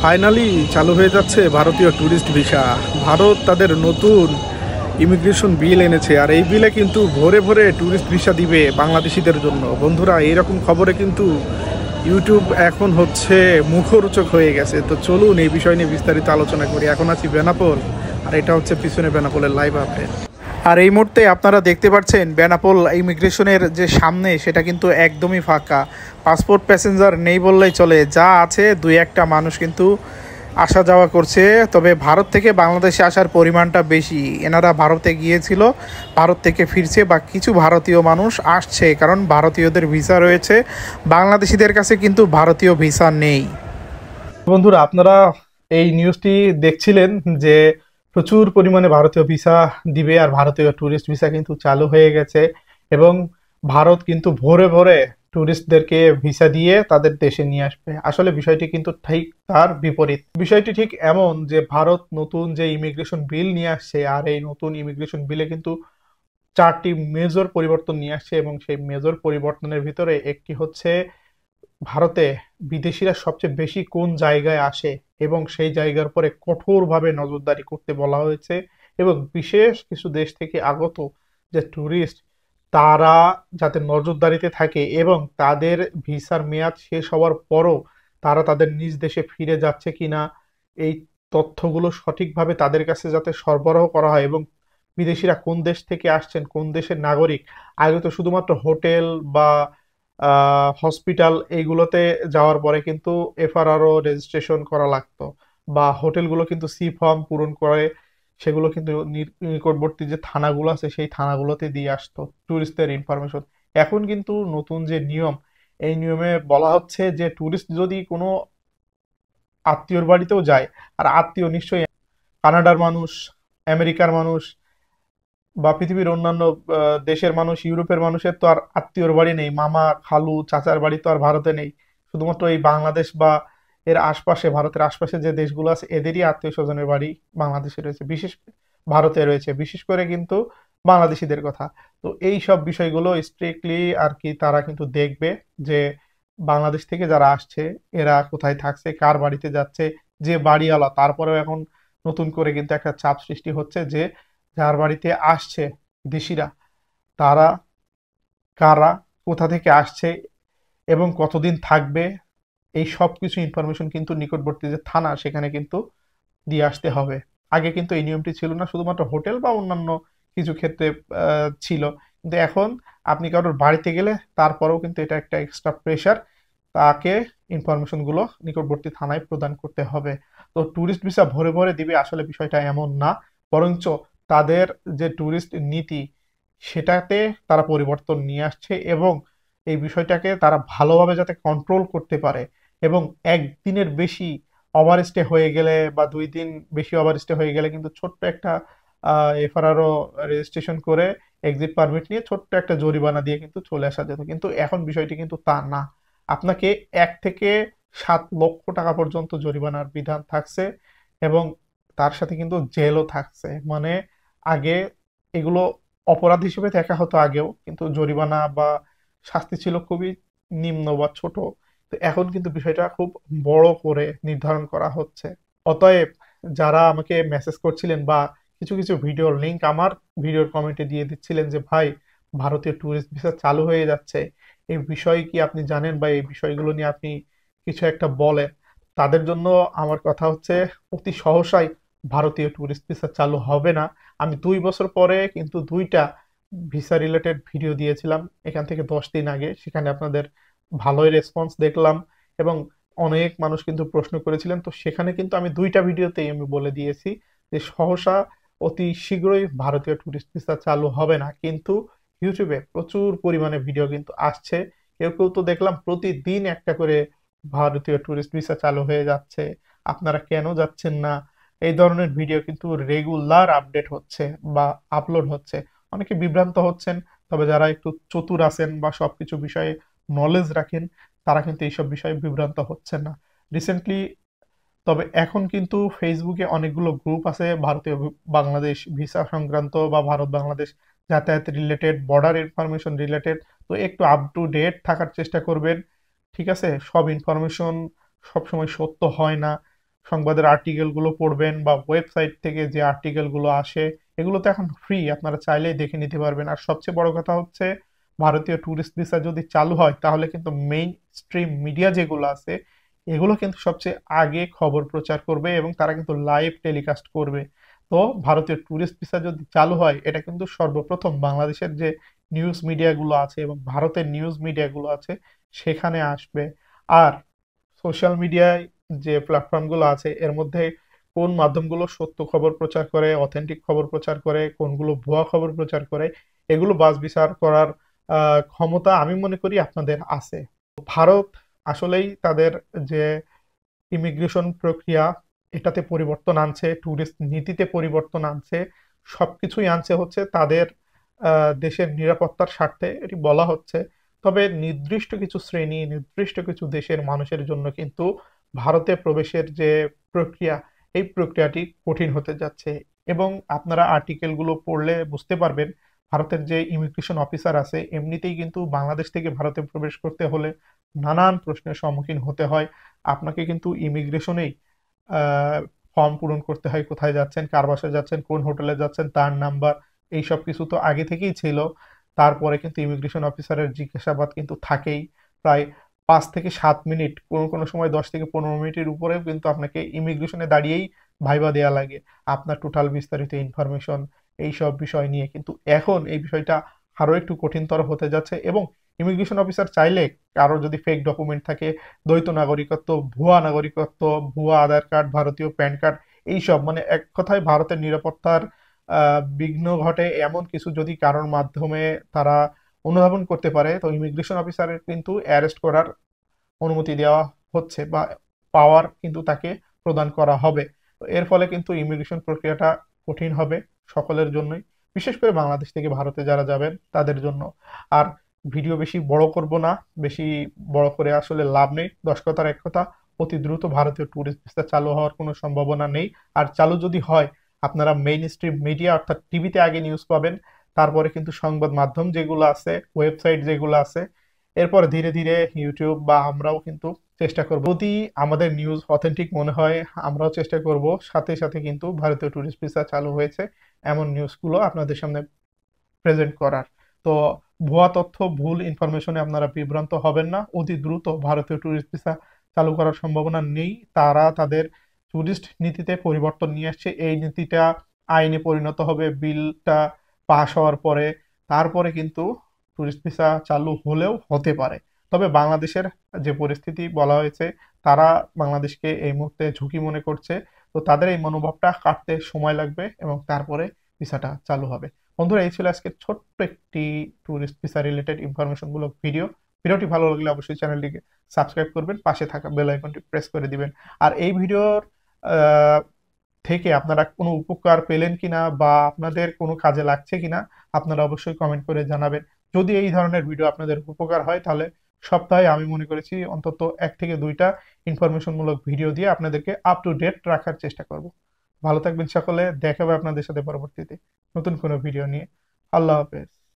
Finally চালু হয়ে যাচ্ছে ভারতীয় ট্যুরিস্ট ভিসা। ভারত তাদের নতুন ইমিগ্রেশন বিল এনেছে, আর এই বিলে কিন্তু ভরে ভরে ট্যুরিস্ট ভিসা দিবে বাংলাদেশিদের জন্য। বন্ধুরা, এইরকম খবরে কিন্তু ইউটিউব এখন হচ্ছে মুখরোচক হয়ে গেছে। তো চলুন এই বিষয় নিয়ে বিস্তারিত আলোচনা করি। এখন আছি বেনাপোল, আর এটা হচ্ছে পিছনে বেনাপোলের লাইভ আপডেট। আর এই মুহূর্তে আপনারা দেখতে পাচ্ছেন বেনাপোল ইমিগ্রেশনের যে সামনে সেটা কিন্তু একদমই ফাঁকা। পাসপোর্ট প্যাসেঞ্জার নেই বললেই চলে, যা আছে দুই একটা মানুষ কিন্তু আসা যাওয়া করছে। তবে ভারত থেকে বাংলাদেশে আসার পরিমাণটা বেশি। এনারা ভারতে গিয়েছিল, ভারত থেকে ফিরছে, বা কিছু ভারতীয় মানুষ আসছে, কারণ ভারতীয়দের ভিসা রয়েছে, বাংলাদেশিদের কাছে কিন্তু ভারতীয় ভিসা নেই। বন্ধুরা, আপনারা এই নিউজটি দেখছিলেন যে প্রচুর পরিমাণে ভারতীয় ভিসা দিবে, আর ভারতীয় ট্যুরিস্ট ভিসা কিন্তু চালু হয়ে গেছে, এবং ভারত কিন্তু ভোরে ভোরে ট্যুরিস্টদেরকে ভিসা দিয়ে তাদের দেশে নিয়ে আসবে। আসলে বিষয়টি কিন্তু ঠিক তার বিপরীত। বিষয়টি ঠিক এমন যে ভারত নতুন যে ইমিগ্রেশন বিল নিয়ে আসছে, আর এই নতুন ইমিগ্রেশন বিলে কিন্তু 4টি মেজর পরিবর্তন নিয়ে আসছে, এবং সেই মেজর পরিবর্তনের ভিতরে একটি হচ্ছে ভারতে বিদেশিরা সবচেয়ে বেশি কোন জায়গায় আসে এবং সেই জায়গার পরে কঠোরভাবে নজরদারি করতে বলা হয়েছে, এবং বিশেষ কিছু দেশ থেকে আগত যে ট্যুরিস্ট তারা যাতে নজরদারিতে থাকে, এবং তাদের ভিসার মেয়াদ শেষ হওয়ার পরও তারা তাদের নিজ দেশে ফিরে যাচ্ছে কিনা এই তথ্যগুলো সঠিকভাবে তাদের কাছে যাতে সরবরাহ করা হয়, এবং বিদেশিরা কোন দেশ থেকে আসছেন, কোন দেশের নাগরিক। আগে তো শুধুমাত্র হোটেল বা হসপিটাল এইগুলোতে যাওয়ার পরে কিন্তু এফআরআরও রেজিস্ট্রেশন করা লাগতো, বা হোটেলগুলো কিন্তু সি ফর্ম পূরণ করে সেগুলো কিন্তু নিকটবর্তী যে থানাগুলো আছে সেই থানাগুলোতে দিয়ে আসতো ট্যুরিস্টদের ইনফরমেশন। এখন কিন্তু নতুন যে নিয়ম, এই নিয়মে বলা হচ্ছে যে ট্যুরিস্ট যদি কোনো আত্মীয়র বাড়িতেও যায়, আর আত্মীয় নিশ্চয়ই কানাডার মানুষ, আমেরিকার মানুষ, বা পৃথিবীর অন্যান্য দেশের মানুষ, ইউরোপের মানুষের তো আর আত্মীয়র বাড়ি নেই, মামা খালু চাচার বাড়ি তো আর ভারতে নেই। শুধুমাত্র এই বাংলাদেশ বা এর আশপাশে, ভারতের আশপাশে যে দেশগুলো আছে এদেরই আত্মীয় স্বজনের বাড়ি বাংলাদেশে রয়েছে, ভারতে রয়েছে, বিশেষ করে কিন্তু বাংলাদেশিদের কথা। তো এই সব বিষয়গুলো স্ট্রিক্টলি আর কি তারা কিন্তু দেখবে যে বাংলাদেশ থেকে যারা আসছে এরা কোথায় থাকছে, কার বাড়িতে যাচ্ছে, যে বাড়িওয়ালা। তারপরেও এখন নতুন করে কিন্তু একটা চাপ সৃষ্টি হচ্ছে যে যার বাড়িতে আসছে দেশিরা, তারা কারা, কোথা থেকে আসছে এবং কতদিন থাকবে, এই সব কিছু ইনফরমেশন কিন্তু নিকটবর্তী যে থানা সেখানে কিন্তু দিয়ে আসতে হবে। আগে কিন্তু এই নিয়মটি ছিল না, শুধুমাত্র হোটেল বা অন্যান্য কিছু ক্ষেত্রে ছিল। কিন্তু এখন আপনি কারোর বাড়িতে গেলে তারপরেও কিন্তু এটা একটা এক্সট্রা প্রেশার, তাকে ইনফরমেশন গুলো নিকটবর্তী থানায় প্রদান করতে হবে। তো ট্যুরিস্ট ভিসা ভরে ভরে দিবে, আসলে বিষয়টা এমন না, বরঞ্চ তাদের যে ট্যুরিস্ট নীতি সেটাতে তারা পরিবর্তন নিয়ে আসছে, এবং এই বিষয়টাকে তারা ভালোভাবে যাতে কন্ট্রোল করতে পারে। এবং একদিনের বেশি ওভারস্টে হয়ে গেলে বা 2 দিন বেশি ওভারস্টে হয়ে গেলে কিন্তু ছোট্ট একটা এফআরআরও রেজিস্ট্রেশন করে এক্সিট পারমিট নিয়ে ছোট্ট একটা জরিমানা দিয়ে কিন্তু চলে আসা যেত। কিন্তু এখন বিষয়টি কিন্তু তা না, আপনাকে 1 থেকে 7 লক্ষ টাকা পর্যন্ত জরিমানার বিধান থাকছে, এবং তার সাথে কিন্তু জেলও থাকছে। মানে আগে এগুলো অপরাধ হিসেবে দেখা হতো আগেও, কিন্তু জরিমানা বা শাস্তি ছিল খুবই নিম্ন বা ছোট। তো এখন কিন্তু বিষয়টা খুব বড় করে নির্ধারণ করা হচ্ছে। অতএব যারা আমাকে মেসেজ করছিলেন বা কিছু কিছু ভিডিওর লিংক আমার ভিডিওর কমেন্টে দিয়ে দিচ্ছিলেন যে ভাই, ভারতীয় ট্যুরিস্ট ভিসা চালু হয়ে যাচ্ছে, এই বিষয় কি আপনি জানেন, বা এই বিষয়গুলো নিয়ে আপনি কিছু একটা বলেন, তাদের জন্য আমার কথা হচ্ছে অতি সহসাই ভারতীয় ট্যুরিস্ট ভিসা চালু হবে না। আমি 2 বছর পরে কিন্তু 2টা ভিসা রিলেটেড ভিডিও দিয়েছিলাম এখান থেকে 10 দিন আগে, সেখানে আপনাদের ভালোই রেসপন্স দেখলাম, এবং অনেক মানুষ কিন্তু প্রশ্ন করেছিলেন। তো সেখানে কিন্তু আমি 2টা ভিডিওতেই আমি বলে দিয়েছি যে সহসা অতি শীঘ্রই ভারতীয় ট্যুরিস্ট ভিসা চালু হবে না। কিন্তু ইউটিউবে প্রচুর পরিমাণে ভিডিও কিন্তু আসছে, কেউ কেউ তো দেখলাম প্রতিদিন একটা করে ভারতীয় ট্যুরিস্ট ভিসা চালু হয়ে যাচ্ছে, আপনারা কেন যাচ্ছেন না, এই ধরনের ভিডিও কিন্তু রেগুলার আপডেট হচ্ছে বা আপলোড হচ্ছে। অনেকে বিভ্রান্ত হচ্ছেন, তবে যারা একটু চতুর আছেন বা সবকিছু বিষয়ে নলেজ রাখেন তারা কিন্তু এইসব বিষয়ে বিভ্রান্ত হচ্ছেন না রিসেন্টলি। তবে এখন কিন্তু ফেসবুকে অনেকগুলো গ্রুপ আছে ভারতীয় বাংলাদেশ ভিসা সংক্রান্ত, বা ভারত বাংলাদেশ যাতায়াত রিলেটেড, বর্ডার ইনফরমেশন রিলেটেড। তো একটু আপ টু ডেট থাকার চেষ্টা করবেন, ঠিক আছে? সব ইনফরমেশন সবসময় সত্য হয় না, সংবাদের আর্টিকেলগুলো পড়বেন বা ওয়েবসাইট থেকে যে আর্টিকেলগুলো আসে, এগুলো তো এখন ফ্রি, আপনারা চাইলেই দেখে নিতে পারবেন। আর সবচেয়ে বড় কথা হচ্ছে, ভারতীয় ট্যুরিস্ট ভিসা যদি চালু হয় তাহলে কিন্তু মেইন স্ট্রিম মিডিয়া যেগুলো আছে এগুলো কিন্তু সবচেয়ে আগে খবর প্রচার করবে এবং তারা কিন্তু লাইভ টেলিকাস্ট করবে। তো ভারতীয় ট্যুরিস্ট ভিসা যদি চালু হয়, এটা কিন্তু সর্বপ্রথম বাংলাদেশের যে নিউজ মিডিয়াগুলো আছে এবং ভারতের নিউজ মিডিয়াগুলো আছে সেখানে আসবে। আর সোশ্যাল মিডিয়ায় যে প্ল্যাটফর্মগুলো আছে এর মধ্যে কোন মাধ্যমগুলো সত্য খবর প্রচার করে, অথেন্টিক খবর প্রচার করে, কোনগুলো ভুয়া খবর প্রচার করে, এগুলো বাছ বিচার করার ক্ষমতা আমি মনে করি আপনাদের আছে। ভারত আসলেই তাদের যে ইমিগ্রেশন প্রক্রিয়া এটাতে পরিবর্তন আনছে, ট্যুরিস্ট নীতিতে পরিবর্তন আনছে, সবকিছুই আনছে হচ্ছে তাদের দেশের নিরাপত্তার স্বার্থে এটি বলা হচ্ছে। তবে নির্দিষ্ট কিছু শ্রেণী, নির্দিষ্ট কিছু দেশের মানুষের জন্য কিন্তু ভারতে প্রবেশের যে প্রক্রিয়া, এই প্রক্রিয়াটি কঠিন হতে যাচ্ছে। এবং আপনারা আর্টিকেলগুলো পড়লে বুঝতে পারবেন, ভারতের যে ইমিগ্রেশন অফিসার আছে এমনিতেই কিন্তু বাংলাদেশ থেকে ভারতে প্রবেশ করতে হলে নানান প্রশ্নের সম্মুখীন হতে হয়। আপনাকে কিন্তু ইমিগ্রেশনেই ফর্ম পূরণ করতে হয়, কোথায় যাচ্ছেন, কার বাসায় যাচ্ছেন, কোন হোটেলে যাচ্ছেন, তার নাম্বার, এই সব কিছু তো আগে থেকেই ছিল। তারপরে কিন্তু ইমিগ্রেশন অফিসারের জিজ্ঞাসাবাদ কিন্তু থাকেই, প্রায় 5 থেকে 7 মিনিট, কোনো কোনো সময় 10 থেকে 15 মিনিটের উপরেও কিন্তু আপনাকে ইমিগ্রেশনে দাঁড়িয়েই ভাইবা দেয়া লাগে আপনার টোটাল বিস্তারিত ইনফরমেশন এই সব বিষয় নিয়ে। কিন্তু এখন এই বিষয়টা আরো একটু কঠিনতর হতে যাচ্ছে এবং ইমিগ্রেশন অফিসার চাইলে কারো যদি ফেক ডকুমেন্ট থাকে, দ্বৈত নাগরিকত্ব, ভুয়া নাগরিকত্ব, ভুয়া আধার কার্ড, ভারতীয় প্যান কার্ড, এইসব মানে এক কথায় ভারতের নিরাপত্তার বিঘ্ন ঘটে এমন কিছু যদি কারোর মাধ্যমে তারা অনুধাবন করতে পারে, তো ইমিগ্রেশন অফিসারের কিন্তু অ্যারেস্ট করার অনুমতি দেওয়া হচ্ছে বা পাওয়ার কিন্তু তাকে প্রদান করা হবে। তো এর ফলে কিন্তু ইমিগ্রেশন প্রক্রিয়াটা কঠিন হবে সকলের জন্যই, বিশেষ করে বাংলাদেশ থেকে ভারতে যারা যাবেন তাদের জন্য। আর ভিডিও বেশি বড় করব না, বেশি বড় করে আসলে লাভ নেই। 10 কথার এক কথা, অতি দ্রুত ভারতীয় ট্যুরিস্ট ভিসা চালু হওয়ার কোনো সম্ভাবনা নেই। আর চালু যদি হয়, আপনারা মেইন স্ট্রিম মিডিয়া অর্থাৎ টিভিতে আগে নিউজ পাবেন, তারপরে কিন্তু সংবাদ মাধ্যম যেগুলো আছে, ওয়েবসাইট যেগুলো আছে, এরপর ধীরে ধীরে ইউটিউব বা আমরাও কিন্তু চেষ্টা করব, যদি আমাদের নিউজ অথেন্টিক মনে হয় আমরাও চেষ্টা করব সাথে সাথে কিন্তু ভারতীয় ট্যুরিস্ট ভিসা চালু হয়েছে এমন নিউজগুলো আপনাদের সামনে প্রেজেন্ট করার। তো ভুয়া তথ্য, ভুল ইনফরমেশনে আপনারা বিভ্রান্ত হবেন না। অতি দ্রুত ভারতীয় ট্যুরিস্ট ভিসা চালু করার সম্ভাবনা নেই। তারা তাদের ট্যুরিস্ট নীতিতে পরিবর্তন নিয়ে আসছে, এই নীতিটা আইনে পরিণত হবে বিলটা পাশ হওয়ার পরে। তারপরে কিন্তু ট্যুরিস্ট ভিসা চালু হলেও হতে পারে। তবে বাংলাদেশের যে পরিস্থিতি বলা হয়েছে, তারা বাংলাদেশকে এই মুহূর্তে ঝুঁকি মনে করছে। তো তাদের এই মনোভাবটা কাটতে সময় লাগবে এবং তারপরে ভিসাটা চালু হবে। বন্ধুরা, এই ছিল আজকে ছোট্ট একটি ট্যুরিস্ট ভিসা রিলেটেড ইনফরমেশন মূলক ভিডিও। ভিডিওটি ভালো লাগলে অবশ্যই চ্যানেলটিকে সাবস্ক্রাইব করবেন, পাশে থাকা বেল আইকনটি প্রেস করে দিবেন। আর এই ভিডিওর থেকে আপনারা কোনো উপকার পেলেন কিনা বা আপনাদের কোনো কাজে লাগছে কিনা আপনারা অবশ্যই কমেন্ট করে জানাবেন। যদি এই ধরনের ভিডিও আপনাদের উপকার হয় তাহলে সপ্তাহে আমি মনে করেছি অন্তত 1 থেকে 2টা ইনফরমেশনমূলক ভিডিও দিয়ে আপনাদেরকে আপ টু ডেট রাখার চেষ্টা করব। ভালো থাকবেন সকলে, দেখা হবে আপনাদের সাথে পরবর্তীতে নতুন কোনো ভিডিও নিয়ে। আল্লাহ হাফেজ।